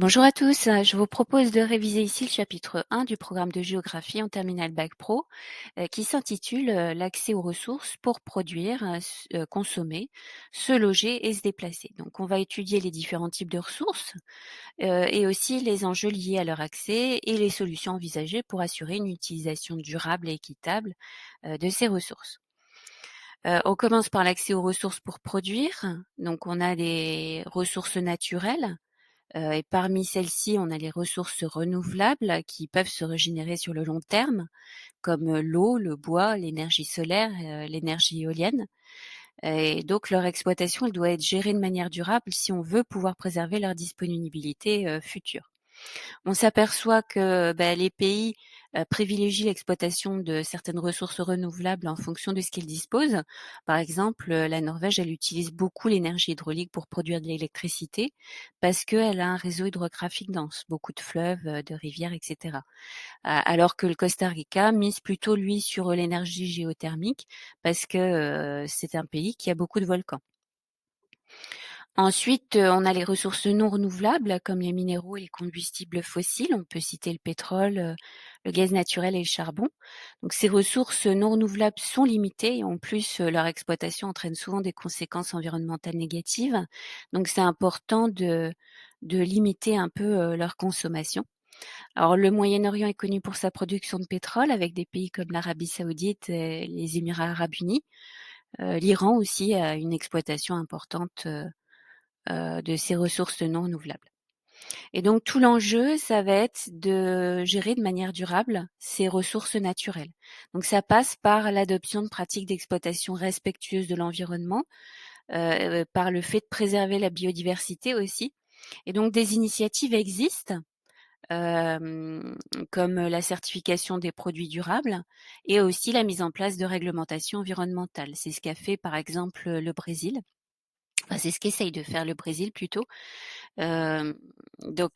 Bonjour à tous, je vous propose de réviser ici le chapitre 1 du programme de géographie en terminale bac pro qui s'intitule l'accès aux ressources pour produire, consommer, se loger et se déplacer. Donc on va étudier les différents types de ressources et aussi les enjeux liés à leur accès et les solutions envisagées pour assurer une utilisation durable et équitable de ces ressources. On commence par l'accès aux ressources pour produire. Donc on a des ressources naturelles. Et parmi celles-ci, on a les ressources renouvelables qui peuvent se régénérer sur le long terme, comme l'eau, le bois, l'énergie solaire, l'énergie éolienne. Et donc leur exploitation, elle doit être gérée de manière durable si on veut pouvoir préserver leur disponibilité future. On s'aperçoit que les pays privilégient l'exploitation de certaines ressources renouvelables en fonction de ce qu'ils disposent. Par exemple, la Norvège, elle utilise beaucoup l'énergie hydraulique pour produire de l'électricité parce qu'elle a un réseau hydrographique dense, beaucoup de fleuves, de rivières, etc. Alors que le Costa Rica mise plutôt, lui, sur l'énergie géothermique parce que c'est un pays qui a beaucoup de volcans. Ensuite, on a les ressources non renouvelables comme les minéraux et les combustibles fossiles. On peut citer le pétrole, le gaz naturel et le charbon. Donc ces ressources non renouvelables sont limitées et en plus, leur exploitation entraîne souvent des conséquences environnementales négatives. Donc c'est important de limiter un peu, leur consommation. Alors le Moyen-Orient est connu pour sa production de pétrole avec des pays comme l'Arabie saoudite et les Émirats arabes unis. L'Iran aussi a une exploitation importante, de ces ressources non renouvelables. Et donc tout l'enjeu, ça va être de gérer de manière durable ces ressources naturelles. Donc ça passe par l'adoption de pratiques d'exploitation respectueuses de l'environnement, par le fait de préserver la biodiversité aussi. Et donc des initiatives existent, hem, comme la certification des produits durables et aussi la mise en place de réglementations environnementales. C'est ce qu'a fait par exemple le Brésil. Enfin, c'est ce qu'essaye de faire le Brésil plutôt. Hem,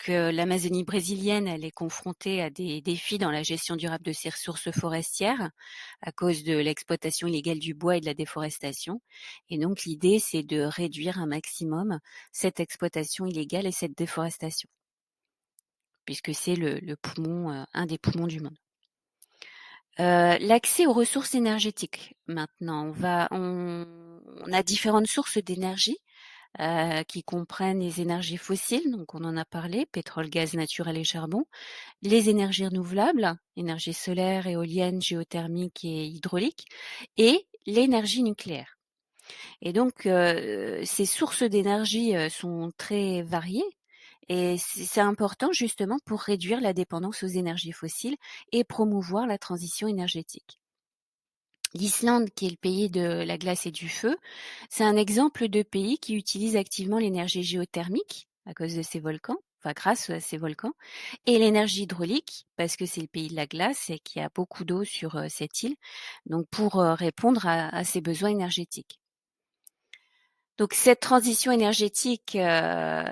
l'Amazonie brésilienne, elle est confrontée à des défis dans la gestion durable de ses ressources forestières, à cause de l'exploitation illégale du bois et de la déforestation. Et donc l'idée, c'est de réduire un maximum cette exploitation illégale et cette déforestation, puisque c'est le poumon, un des poumons du monde. L'accès aux ressources énergétiques maintenant, on a différentes sources d'énergie qui comprennent les énergies fossiles, donc on en a parlé, pétrole, gaz naturel et charbon, les énergies renouvelables, énergie solaire, éolienne, géothermique et hydraulique, et l'énergie nucléaire. Et donc ces sources d'énergie sont très variées et c'est important justement pour réduire la dépendance aux énergies fossiles et promouvoir la transition énergétique. L'Islande, qui est le pays de la glace et du feu, c'est un exemple de pays qui utilise activement l'énergie géothermique à cause de ses volcans, enfin grâce à ses volcans, et l'énergie hydraulique parce que c'est le pays de la glace et qu'il y a beaucoup d'eau sur cette île, donc pour répondre à ses besoins énergétiques. Donc cette transition énergétique, elle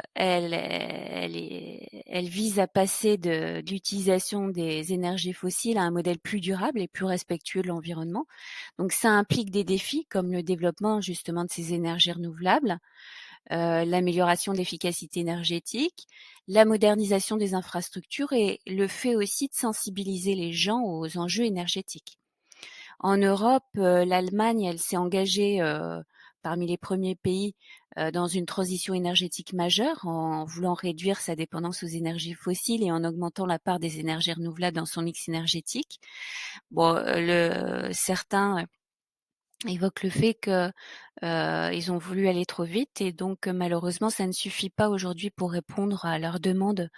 vise à passer de l'utilisation des énergies fossiles à un modèle plus durable et plus respectueux de l'environnement. Donc ça implique des défis comme le développement justement de ces énergies renouvelables, l'amélioration de l'efficacité énergétique, la modernisation des infrastructures et le fait aussi de sensibiliser les gens aux enjeux énergétiques. En Europe, l'Allemagne, elle s'est engagée parmi les premiers pays dans une transition énergétique majeure en voulant réduire sa dépendance aux énergies fossiles et en augmentant la part des énergies renouvelables dans son mix énergétique. Bon, certains évoquent le fait que ils ont voulu aller trop vite et donc malheureusement ça ne suffit pas aujourd'hui pour répondre à leurs demandes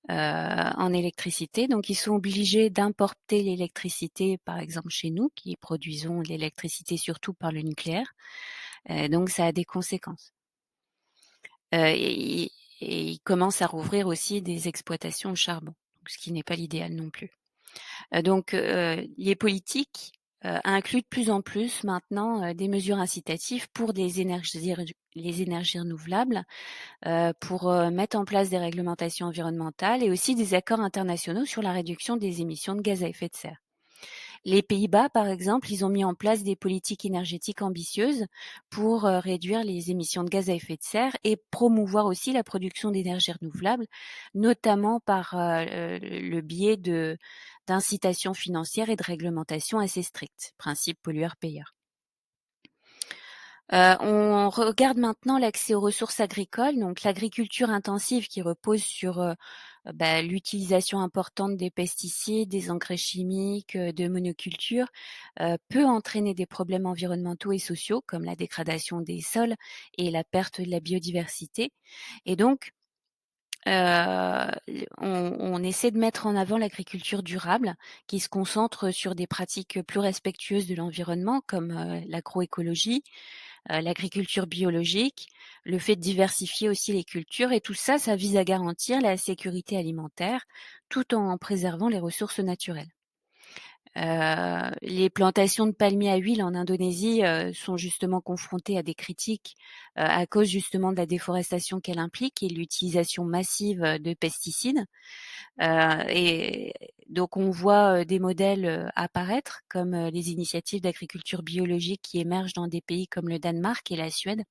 en électricité. Donc ils sont obligés d'importer l'électricité, par exemple chez nous, qui produisons l'électricité surtout par le nucléaire. Donc ça a des conséquences. Et ils commencent à rouvrir aussi des exploitations au charbon, ce qui n'est pas l'idéal non plus. Les politiques incluent de plus en plus maintenant des mesures incitatives pour les énergies renouvelables, pour mettre en place des réglementations environnementales et aussi des accords internationaux sur la réduction des émissions de gaz à effet de serre. Les Pays-Bas, par exemple, ils ont mis en place des politiques énergétiques ambitieuses pour réduire les émissions de gaz à effet de serre et promouvoir aussi la production d'énergie renouvelable, notamment par le biais d'incitations financières et de réglementations assez strictes, principe pollueur-payeur. On regarde maintenant l'accès aux ressources agricoles, donc l'agriculture intensive qui repose sur l'utilisation importante des pesticides, des engrais chimiques, de monoculture, peut entraîner des problèmes environnementaux et sociaux comme la dégradation des sols et la perte de la biodiversité. Et donc, on essaie de mettre en avant l'agriculture durable qui se concentre sur des pratiques plus respectueuses de l'environnement comme l'agroécologie, l'agriculture biologique, le fait de diversifier aussi les cultures et tout ça, ça vise à garantir la sécurité alimentaire tout en préservant les ressources naturelles. Les plantations de palmiers à huile en Indonésie sont justement confrontées à des critiques à cause justement de la déforestation qu'elle implique et l'utilisation massive de pesticides. Et donc on voit des modèles apparaître comme les initiatives d'agriculture biologique qui émergent dans des pays comme le Danemark et la Suède.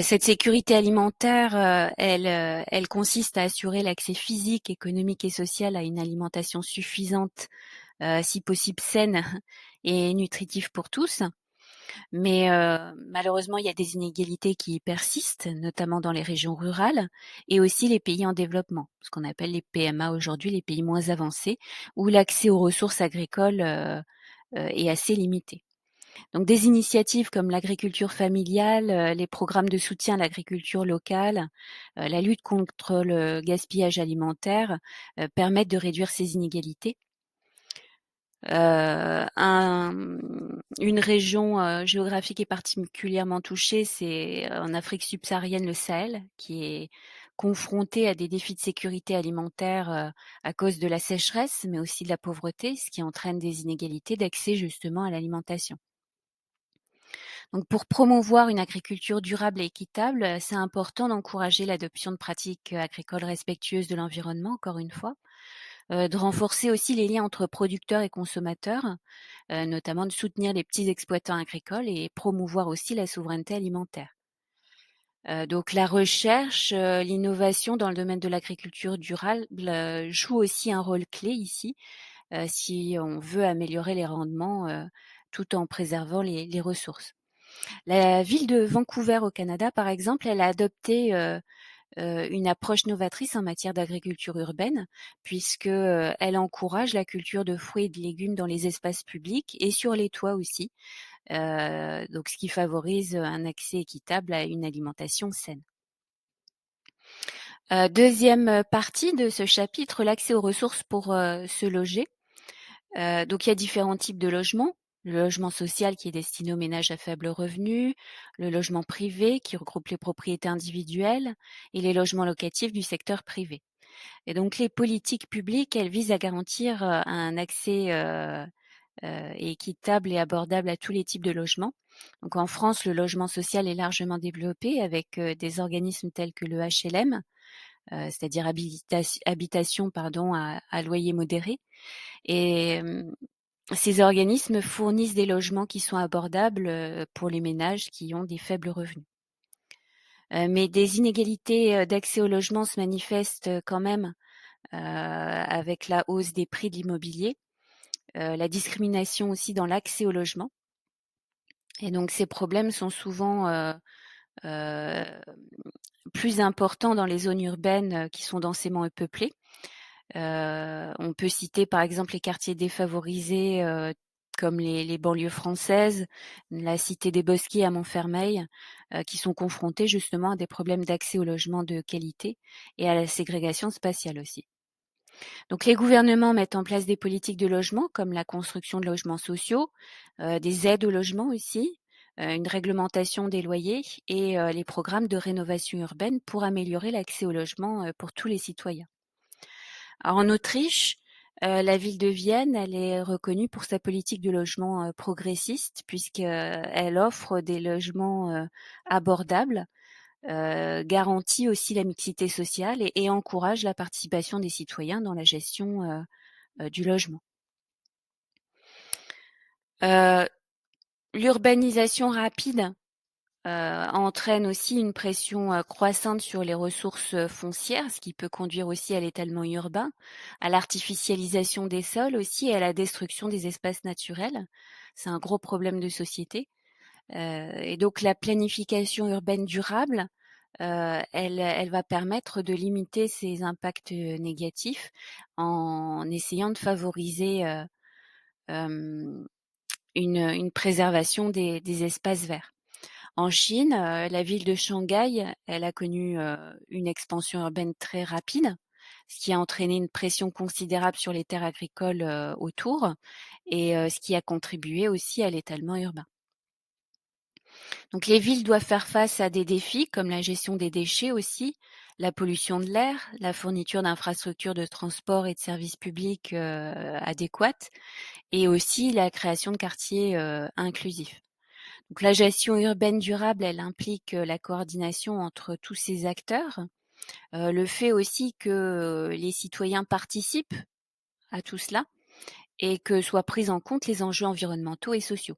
Cette sécurité alimentaire, elle consiste à assurer l'accès physique, économique et social à une alimentation suffisante, si possible saine et nutritive pour tous. Mais malheureusement, il y a des inégalités qui persistent, notamment dans les régions rurales et aussi les pays en développement, ce qu'on appelle les PMA aujourd'hui, les pays moins avancés, où l'accès aux ressources agricoles est assez limité. Donc des initiatives comme l'agriculture familiale, les programmes de soutien à l'agriculture locale, la lutte contre le gaspillage alimentaire permettent de réduire ces inégalités. Une région géographique est particulièrement touchée, c'est en Afrique subsaharienne le Sahel, qui est confronté à des défis de sécurité alimentaire à cause de la sécheresse, mais aussi de la pauvreté, ce qui entraîne des inégalités d'accès justement à l'alimentation. Donc pour promouvoir une agriculture durable et équitable, c'est important d'encourager l'adoption de pratiques agricoles respectueuses de l'environnement, encore une fois, de renforcer aussi les liens entre producteurs et consommateurs, notamment de soutenir les petits exploitants agricoles et promouvoir aussi la souveraineté alimentaire. Donc la recherche, l'innovation dans le domaine de l'agriculture durable joue aussi un rôle clé ici, si on veut améliorer les rendements tout en préservant les ressources. La ville de Vancouver au Canada, par exemple, elle a adopté une approche novatrice en matière d'agriculture urbaine, puisque elle encourage la culture de fruits et de légumes dans les espaces publics et sur les toits aussi, donc ce qui favorise un accès équitable à une alimentation saine. Deuxième partie de ce chapitre, l'accès aux ressources pour se loger. Donc il y a différents types de logements. Le logement social qui est destiné aux ménages à faible revenu, le logement privé qui regroupe les propriétés individuelles et les logements locatifs du secteur privé. Et donc les politiques publiques, elles visent à garantir un accès équitable et abordable à tous les types de logements. Donc en France, le logement social est largement développé avec des organismes tels que le HLM, c'est-à-dire habitation à loyer modéré. Et ces organismes fournissent des logements qui sont abordables pour les ménages qui ont des faibles revenus. Mais des inégalités d'accès au logement se manifestent quand même avec la hausse des prix de l'immobilier, la discrimination aussi dans l'accès au logement. Et donc ces problèmes sont souvent euh, plus importants dans les zones urbaines qui sont densément peuplées. On peut citer par exemple les quartiers défavorisés comme les banlieues françaises, la cité des Bosquets à Montfermeil, qui sont confrontés justement à des problèmes d'accès au logement de qualité et à la ségrégation spatiale aussi. Donc les gouvernements mettent en place des politiques de logement comme la construction de logements sociaux, des aides au logement aussi, une réglementation des loyers et les programmes de rénovation urbaine pour améliorer l'accès au logement pour tous les citoyens. Alors, en Autriche, la ville de Vienne, elle est reconnue pour sa politique de logement progressiste puisqu'elle offre des logements abordables, garantit aussi la mixité sociale et encourage la participation des citoyens dans la gestion du logement. L'urbanisation rapide entraîne aussi une pression croissante sur les ressources foncières, ce qui peut conduire aussi à l'étalement urbain, à l'artificialisation des sols aussi et à la destruction des espaces naturels. C'est un gros problème de société. Et donc la planification urbaine durable, elle va permettre de limiter ces impacts négatifs en essayant de favoriser une préservation des espaces verts. En Chine, la ville de Shanghai, elle a connu une expansion urbaine très rapide, ce qui a entraîné une pression considérable sur les terres agricoles autour et ce qui a contribué aussi à l'étalement urbain. Donc les villes doivent faire face à des défis comme la gestion des déchets aussi, la pollution de l'air, la fourniture d'infrastructures de transport et de services publics adéquates et aussi la création de quartiers inclusifs. Donc la gestion urbaine durable, elle implique la coordination entre tous ces acteurs, le fait aussi que les citoyens participent à tout cela et que soient pris en compte les enjeux environnementaux et sociaux.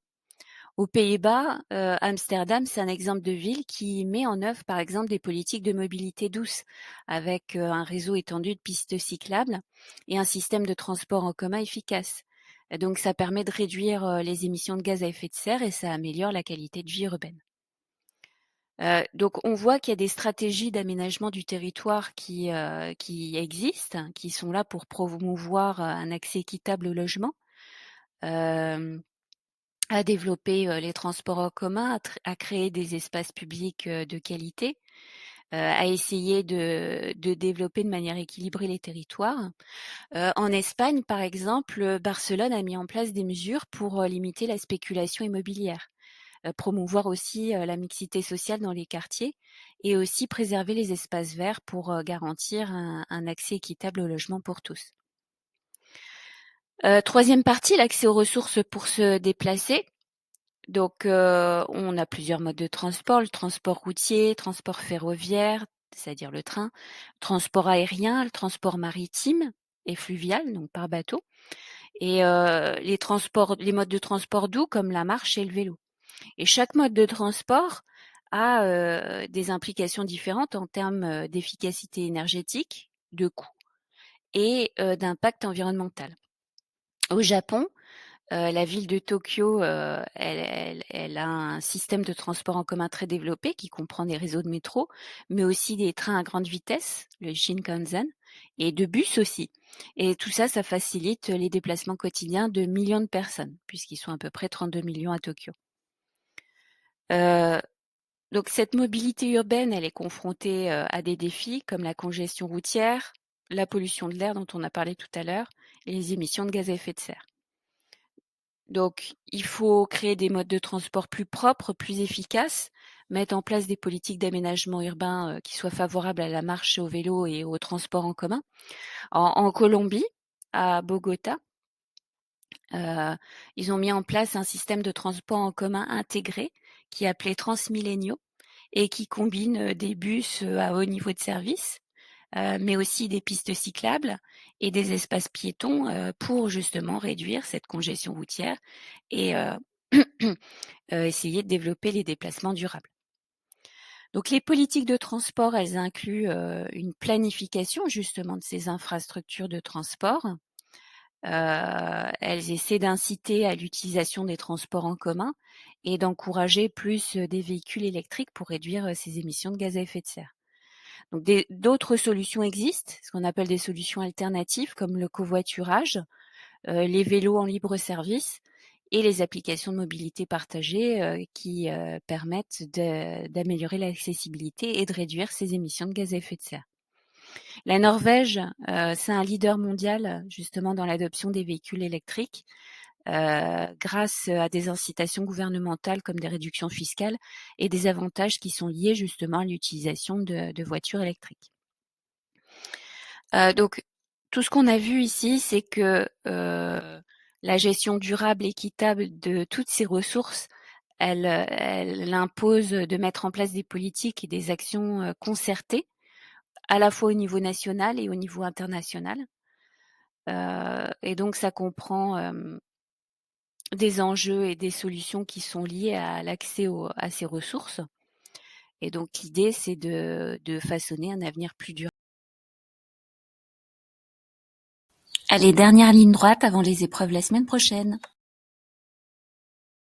Aux Pays-Bas, Amsterdam, c'est un exemple de ville qui met en œuvre, par exemple, des politiques de mobilité douce, avec un réseau étendu de pistes cyclables et un système de transport en commun efficace. Et donc, ça permet de réduire les émissions de gaz à effet de serre et ça améliore la qualité de vie urbaine. Donc, on voit qu'il y a des stratégies d'aménagement du territoire qui existent, qui sont là pour promouvoir un accès équitable au logement. À développer les transports en commun, à créer des espaces publics de qualité, à essayer de développer de manière équilibrée les territoires. En Espagne, par exemple, Barcelone a mis en place des mesures pour limiter la spéculation immobilière, promouvoir aussi la mixité sociale dans les quartiers et aussi préserver les espaces verts pour garantir un accès équitable au logement pour tous. Troisième partie, l'accès aux ressources pour se déplacer. Donc, on a plusieurs modes de transport, le transport routier, transport ferroviaire, c'est-à-dire le train, transport aérien, le transport maritime et fluvial, donc par bateau, et les modes de transport doux comme la marche et le vélo. Et chaque mode de transport a des implications différentes en termes d'efficacité énergétique, de coût et d'impact environnemental. Au Japon, la ville de Tokyo, elle a un système de transport en commun très développé qui comprend des réseaux de métro, mais aussi des trains à grande vitesse, le Shinkansen, et de bus aussi. Et tout ça, ça facilite les déplacements quotidiens de millions de personnes, puisqu'ils sont à peu près 32 millions à Tokyo. Donc cette mobilité urbaine, elle est confrontée à des défis comme la congestion routière, la pollution de l'air dont on a parlé tout à l'heure, et les émissions de gaz à effet de serre. Donc, il faut créer des modes de transport plus propres, plus efficaces, mettre en place des politiques d'aménagement urbain qui soient favorables à la marche, au vélo et au transport en commun. En Colombie, à Bogota, ils ont mis en place un système de transport en commun intégré qui est appelé Transmilenio et qui combine des bus à haut niveau de service, mais aussi des pistes cyclables et des espaces piétons pour justement réduire cette congestion routière et essayer de développer les déplacements durables. Donc les politiques de transport, elles incluent une planification justement de ces infrastructures de transport. Elles essaient d'inciter à l'utilisation des transports en commun et d'encourager plus des véhicules électriques pour réduire ces émissions de gaz à effet de serre. Donc d'autres solutions existent, ce qu'on appelle des solutions alternatives comme le covoiturage, les vélos en libre service et les applications de mobilité partagée qui permettent d'améliorer l'accessibilité et de réduire ces émissions de gaz à effet de serre. La Norvège, c'est un leader mondial justement dans l'adoption des véhicules électriques grâce à des incitations gouvernementales comme des réductions fiscales et des avantages qui sont liés justement à l'utilisation de voitures électriques. Donc tout ce qu'on a vu ici, c'est que la gestion durable, équitable de toutes ces ressources, elle impose de mettre en place des politiques et des actions concertées, à la fois au niveau national et au niveau international. Et donc ça comprend des enjeux et des solutions qui sont liés à l'accès à ces ressources. Et donc l'idée, c'est de façonner un avenir plus durable. Allez, dernière ligne droite avant les épreuves la semaine prochaine.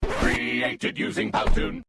Created using Powtoon.